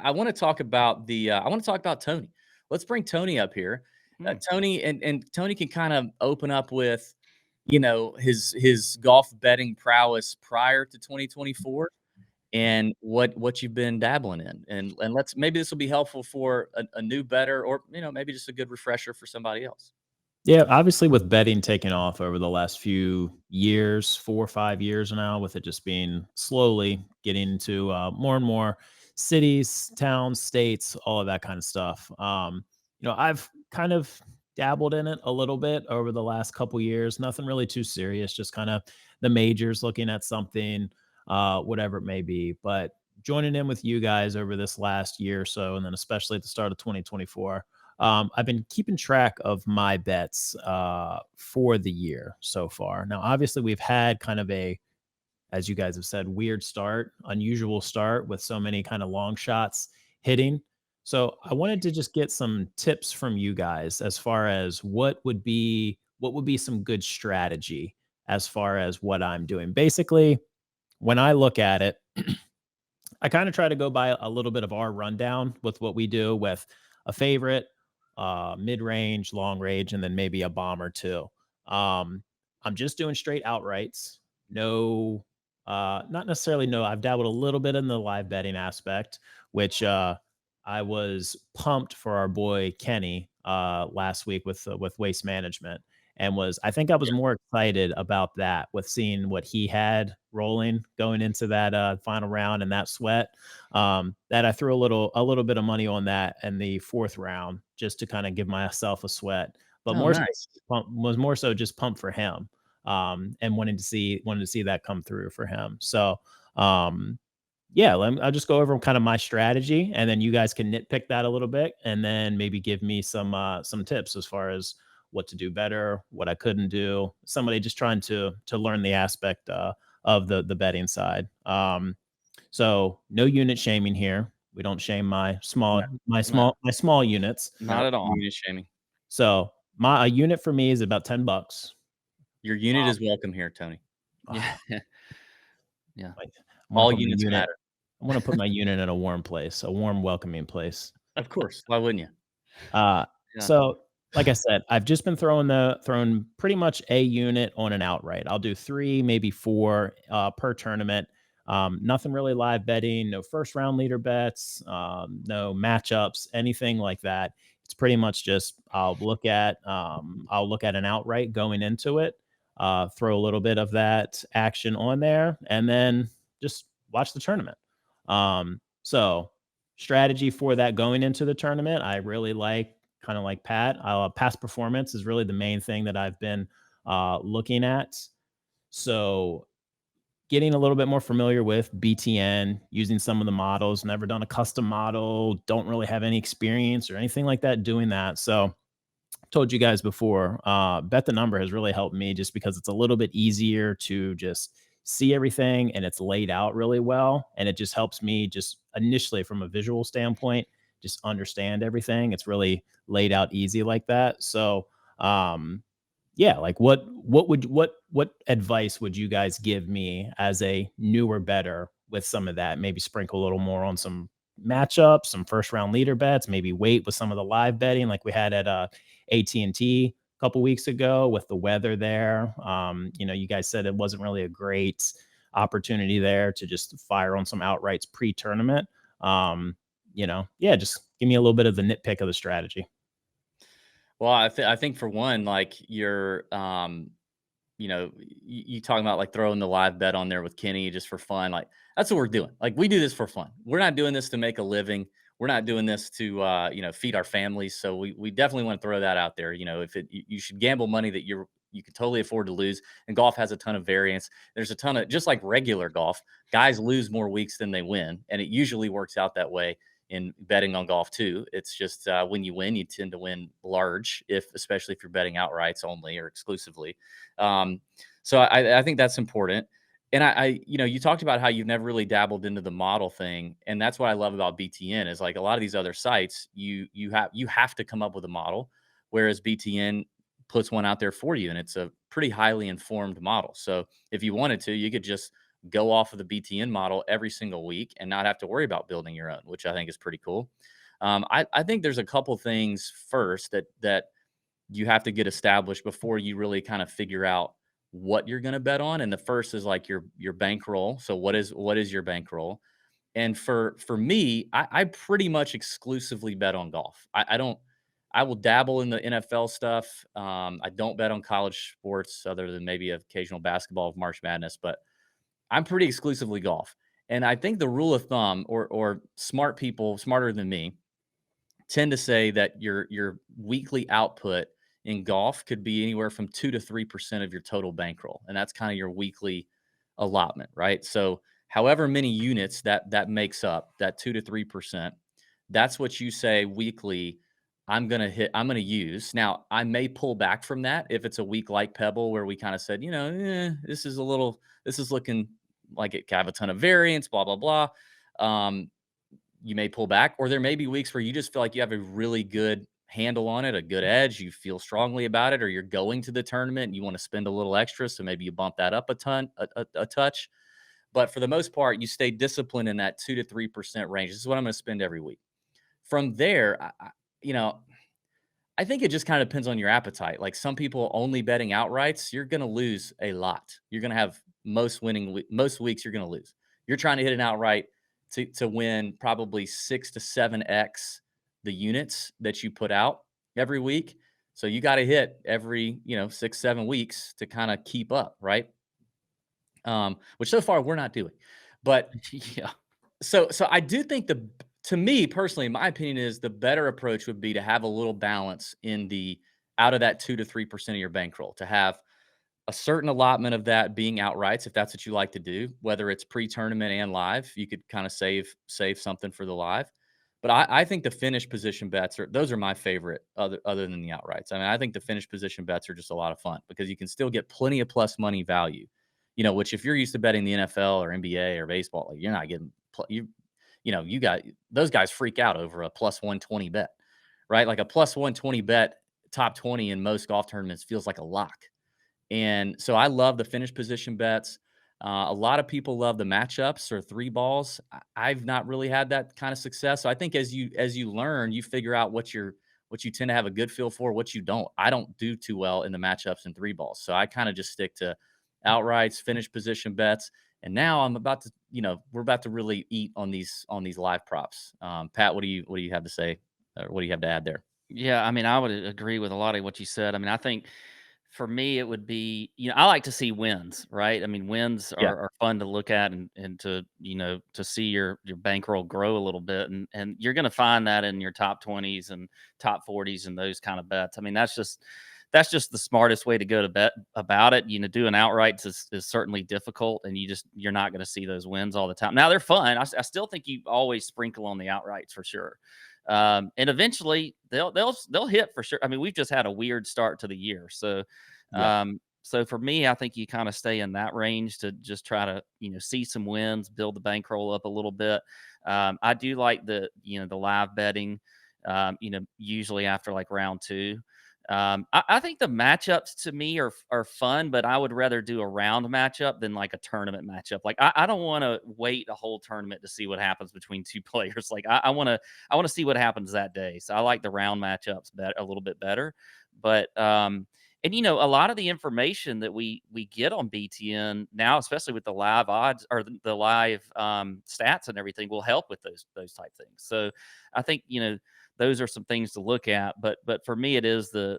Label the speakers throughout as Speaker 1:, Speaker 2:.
Speaker 1: I want to talk about I want to talk about Tony. Let's bring Tony up here.
Speaker 2: Mm.
Speaker 1: Tony and Tony can kind of open up with, his golf betting prowess prior to 2024 and what you've been dabbling in. And let's maybe this will be helpful for a new better, or maybe just a good refresher for somebody else.
Speaker 2: Yeah, obviously with betting taking off over the last few years, 4 or 5 years now, with it just being slowly getting into more and more cities, towns, states, all of that kind of stuff. I've kind of dabbled in it a little bit over the last couple years. Nothing really too serious, just kind of the majors, looking at something, whatever it may be. But joining in with you guys over this last year or so, and then especially at the start of 2024, I've been keeping track of my bets for the year so far. Now, obviously, we've had kind of as you guys have said, weird start, unusual start with so many kind of long shots hitting. So I wanted to just get some tips from you guys as far as what would be some good strategy as far as what I'm doing. Basically, when I look at it, I kind of try to go by a little bit of our rundown with what we do with a favorite, mid range, long range, and then maybe a bomb or two. Um, I'm just doing straight outrights. No, not necessarily no. I've dabbled a little bit in the live betting aspect, which I was pumped for our boy Kenny last week with Waste Management, and I think I was more excited about that with seeing what he had rolling going into that final round and that sweat, that I threw a little bit of money on that in the fourth round just to kind of give myself a sweat, but
Speaker 1: Oh,
Speaker 2: more so
Speaker 1: nice.
Speaker 2: was more so just pumped for him, and wanted to see that come through for him. So yeah, I'll just go over kind of my strategy, and then you guys can nitpick that a little bit, and then maybe give me some tips as far as what to do better, what I couldn't do. Somebody just trying to learn the aspect of the betting side. So no unit shaming here. We don't shame my small
Speaker 1: No,
Speaker 2: my
Speaker 1: no,
Speaker 2: small my small units.
Speaker 1: not at all.
Speaker 2: Um,
Speaker 1: Unit shaming.
Speaker 2: so a unit for me is about $10.
Speaker 1: Your unit is welcome here, Tony.
Speaker 2: Um,
Speaker 1: Yeah, yeah.
Speaker 2: like, I want to
Speaker 1: All
Speaker 2: put my
Speaker 1: units
Speaker 2: unit.
Speaker 1: matter.
Speaker 2: I want to put my unit in a warm place, a warm, welcoming place.
Speaker 1: Of course. Why wouldn't you?
Speaker 2: Uh,
Speaker 1: Yeah.
Speaker 2: so like I said, I've just been throwing pretty much a unit on an outright. I'll do 3, maybe 4 per tournament. Nothing really live betting, no first round leader bets, no matchups, anything like that. It's pretty much just I'll look at an outright going into it, throw a little bit of that action on there, and then just watch the tournament. So strategy for that going into the tournament, I really like, kind of like Pat. Past performance is really the main thing that I've been looking at. So getting a little bit more familiar with BTN, using some of the models. Never done a custom model, don't really have any experience or anything like that doing that. So told you guys before, bet the number has really helped me just because it's a little bit easier to just see everything, and it's laid out really well. And it just helps me just initially from a visual standpoint, just understand everything. It's really laid out easy like that. So, yeah, like what advice would you guys give me as a newer better with some of that? Maybe sprinkle a little more on some matchups, some first round leader bets, maybe wait with some of the live betting like we had at AT&T a couple weeks ago with the weather there. You guys said it wasn't really a great opportunity there to just fire on some outrights pre-tournament. Yeah, just give me a little bit of the nitpick of the strategy.
Speaker 1: Well, I think for one, like you're, you talking about like throwing the live bet on there with Kenny just for fun. Like that's what we're doing. Like we do this for fun. We're not doing this to make a living. We're not doing this to, feed our families. So we definitely want to throw that out there. If you should gamble money that you can totally afford to lose. And golf has a ton of variance. There's a ton of, just like regular golf, guys lose more weeks than they win, and it usually works out that way in betting on golf too. It's just when you win, you tend to win large, especially if you're betting outrights only or exclusively. Um, so I think that's important. And you talked about how you've never really dabbled into the model thing, and that's what I love about BTN is like a lot of these other sites, you have to come up with a model, whereas BTN puts one out there for you, and it's a pretty highly informed model. So if you wanted to, you could just go off of the BTN model every single week and not have to worry about building your own, which I think is pretty cool. I think there's a couple things first that you have to get established before you really kind of figure out what you're going to bet on. And the first is like your bankroll. So what is your bankroll? And for me, I pretty much exclusively bet on golf. I don't. I will dabble in the NFL stuff. I don't bet on college sports other than maybe occasional basketball of March Madness, but I'm pretty exclusively golf. And I think the rule of thumb, or smart people smarter than me, tend to say that your weekly output in golf could be anywhere from 2 to 3% of your total bankroll, and that's kind of your weekly allotment, right? So, however many units that makes up, that 2 to 3%, that's what you say weekly. I'm gonna hit. I'm gonna use. Now, I may pull back from that if it's a week like Pebble, where we kind of said, this is a little. This is looking like it could have a ton of variance. Blah blah blah. You may pull back, or there may be weeks where you just feel like you have a really good handle on it, a good edge, you feel strongly about it, or you're going to the tournament and you want to spend a little extra. So maybe you bump that up a touch. But for the most part, you stay disciplined in that 2 to 3% range. This is what I'm going to spend every week. From there, you know, I think it just kind of depends on your appetite. Like some people only betting outrights, you're going to lose a lot. You're going to have most weeks you're going to lose. You're trying to hit an outright to win probably 6 to 7x the units that you put out every week. So you got to hit every 6 7 weeks to kind of keep up, right? Which so far we're not doing, but
Speaker 2: Yeah.
Speaker 1: so I do think to me personally, my opinion is the better approach would be to have a little balance in the out of that 2 to 3% of your bankroll, to have a certain allotment of that being outrights, if that's what you like to do, whether it's pre-tournament and live. You could kind of save something for the live. But I think the finish position bets are my favorite other than the outrights. I mean, I think the finish position bets are just a lot of fun because you can still get plenty of plus money value. Which if you're used to betting the NFL or NBA or baseball, like you're not getting you got those guys freak out over a plus 120 bet, right? Like a plus 120 bet top 20 in most golf tournaments feels like a lock. And so I love the finish position bets. A lot of people love the matchups or three balls. I've not really had that kind of success. So I think as you learn, you figure out what you tend to have a good feel for, what you don't. I don't do too well in the matchups and three balls. So I kind of just stick to outrights, finish position bets. And now we're about to really eat on these live props. Pat, what do you have to say? Or what do you have to add there?
Speaker 3: Yeah, I mean, I would agree with a lot of what you said. I mean, I think for me, it would be, I like to see wins, right? I mean, wins
Speaker 1: Yeah.
Speaker 3: are fun to look at and to, to see your bankroll grow a little bit. And you're going to find that in your top 20s and top 40s and those kind of bets. I mean, that's just the smartest way to go to bet about it. Doing outrights is certainly difficult, and you're not going to see those wins all the time. Now they're fun. I still think you always sprinkle on the outrights for sure. And eventually they'll hit for sure. I mean, we've just had a weird start to the year, so
Speaker 1: Yeah.
Speaker 3: so for me, I think you kind of stay in that range to just try to see some wins, build the bankroll up a little bit. I do like the live betting. Usually after like round two. I think the matchups to me are fun, but I would rather do a round matchup than like a tournament matchup. Like I don't want to wait a whole tournament to see what happens between two players. Like I want to see what happens that day. So I like the round matchups a little bit better. But and a lot of the information that we get on BTN now, especially with the live odds or the live stats and everything, will help with those type things. So I think those are some things to look at. But for me, it is the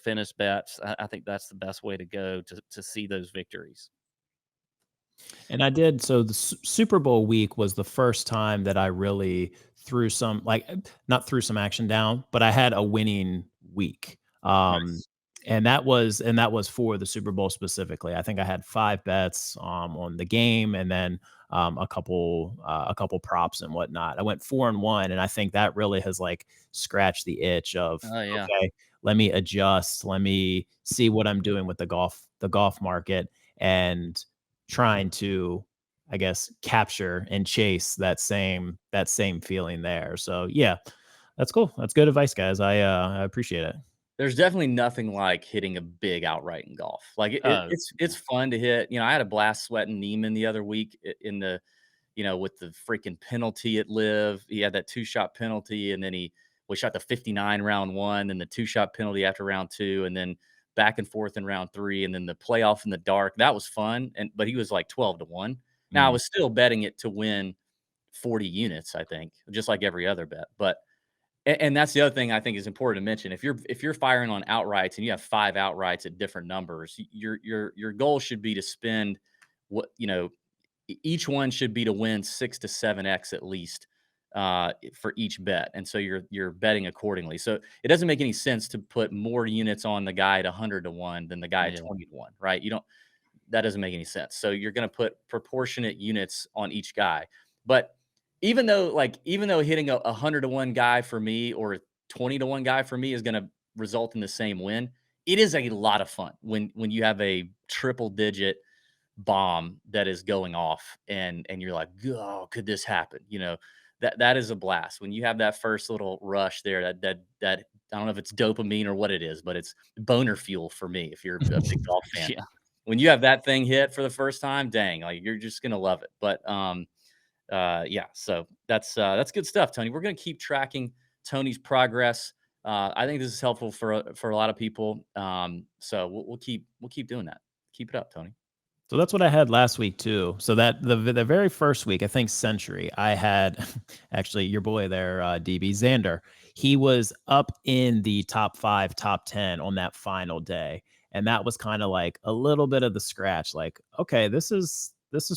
Speaker 3: finish bets. I think that's the best way to go to see those victories.
Speaker 2: And I did. So the Super Bowl week was the first time that I really threw some, like, not threw some action down, but I had a winning week. Um,
Speaker 1: Nice.
Speaker 2: and that was for the Super Bowl specifically. I think I had 5 bets on the game, and then a couple props and whatnot. I went 4-1, and I think that really has like scratched the itch of,
Speaker 3: Oh yeah.
Speaker 2: okay, let me adjust, let me see what I'm doing with the golf market, and trying to, I guess, capture and chase that same feeling there. So yeah, that's cool. That's good advice, guys. I appreciate it.
Speaker 1: There's definitely nothing like hitting a big outright in golf. Like,
Speaker 3: Oh,
Speaker 1: it's fun to hit. I had a blast sweating Neiman the other week in the with the freaking penalty at Live. He had that two-shot penalty, and then we shot the 59 round one, and the two-shot penalty after round two, and then back and forth in round three, and then the playoff in the dark. That was fun. But he was like 12-1. Now I
Speaker 2: Mm.
Speaker 1: was still betting it to win 40 units, I think, just like every other bet. But and that's the other thing I think is important to mention. If you're firing on outrights and you have 5 outrights at different numbers, your goal should be to spend what each one should be to win 6 to 7x at least for each bet, and so you're betting accordingly. So it doesn't make any sense to put more units on the guy at 100-1 than the guy at
Speaker 3: yeah.
Speaker 1: 20-1, right? You don't That doesn't make any sense. So you're going to put proportionate units on each guy. But even though hitting a 100-1 guy for me or a 20-1 guy for me is going to result in the same win, it is a lot of fun when you have a triple digit bomb that is going off and you're like, oh, could this happen? That is a blast when you have that first little rush there. That I don't know if it's dopamine or what it is, but it's boner fuel for me. If you're a big golf fan,
Speaker 3: Yeah.
Speaker 1: when you have that thing hit for the first time, dang, like you're just gonna love it. But yeah, so that's good stuff, Tony. We're gonna keep tracking Tony's progress. I think this is helpful for a lot of people. So we'll keep doing that. Keep it up, Tony.
Speaker 2: So that's what I had last week too. So that the very first week, I think Century, I had actually your boy there, DB Xander. He was up in the top 5, top 10 on that final day, and that was kind of like a little bit of the scratch. Like, okay, this is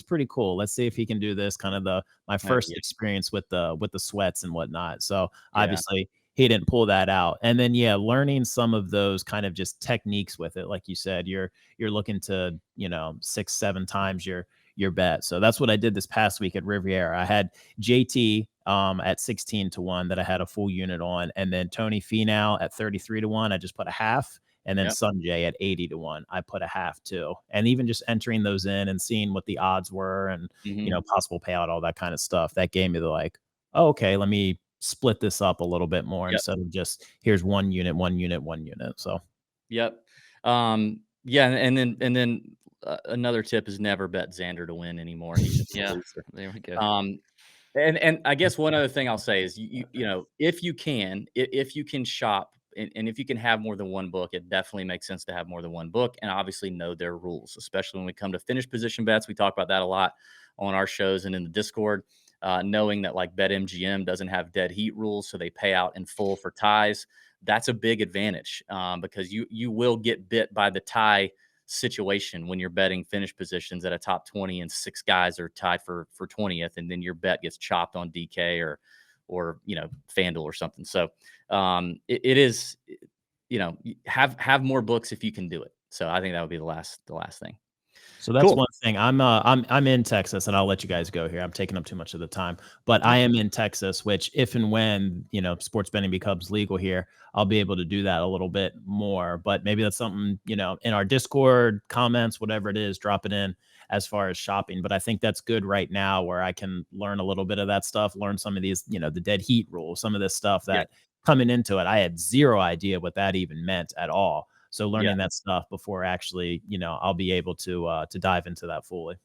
Speaker 2: pretty cool. Let's see if he can do this. Kind of my first
Speaker 1: Yeah,
Speaker 2: experience with the sweats and whatnot. So
Speaker 1: yeah,
Speaker 2: obviously he didn't pull that out. And then yeah, learning some of those kind of just techniques with it, like you said, you're looking to 6 7 times your bet. So that's what I did this past week at Riviera. I had JT at 16-1 that I had a full unit on, and then Tony Finau at 33-1 I just put a half, and then
Speaker 1: yeah.
Speaker 2: Sunjay at 80-1 I put a half too. And even just entering those in and seeing what the odds were and
Speaker 1: Hmm.
Speaker 2: possible payout, all that kind of stuff, that gave me the like, oh, okay, let me split this up a little bit more
Speaker 1: Yep.
Speaker 2: instead of just here's 1 unit, 1 unit, 1 unit. So
Speaker 1: Yep. Yeah, and then another tip is never bet Xander to win anymore. He's just a
Speaker 3: Yeah.
Speaker 1: loser.
Speaker 3: There we go.
Speaker 1: Um, and I guess one other thing I'll say is if you can, if you can shop and if you can have more than one book, it definitely makes sense to have more than one book and obviously know their rules, especially when we come to finish position bets. We talk about that a lot on our shows and in the Discord. Knowing that like BetMGM doesn't have dead heat rules, so they pay out in full for ties. That's a big advantage because you will get bit by the tie situation when you're betting finish positions at a top 20 and 6 guys are tied for 20th, and then your bet gets chopped on DK or FanDuel or something. So it is have more books if you can do it. So I think that would be the last thing.
Speaker 2: So that's
Speaker 1: Cool.
Speaker 2: one thing. I'm in Texas, and I'll let you guys go here. I'm taking up too much of the time, but I
Speaker 1: Yeah.
Speaker 2: am in Texas, which if and when sports betting becomes legal here, I'll be able to do that a little bit more. But maybe that's something in our Discord comments, whatever it is, drop it in as far as shopping. But I think that's good right now, where I can learn a little bit of that stuff, learn some of these, the dead heat rule, some of this stuff
Speaker 1: Yeah.
Speaker 2: that coming into it, I had zero idea what that even meant at all. So
Speaker 1: Yeah.
Speaker 2: learning that stuff before actually, I'll be able to dive into that fully.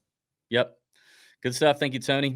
Speaker 1: Yep. Good stuff. Thank you, Tony.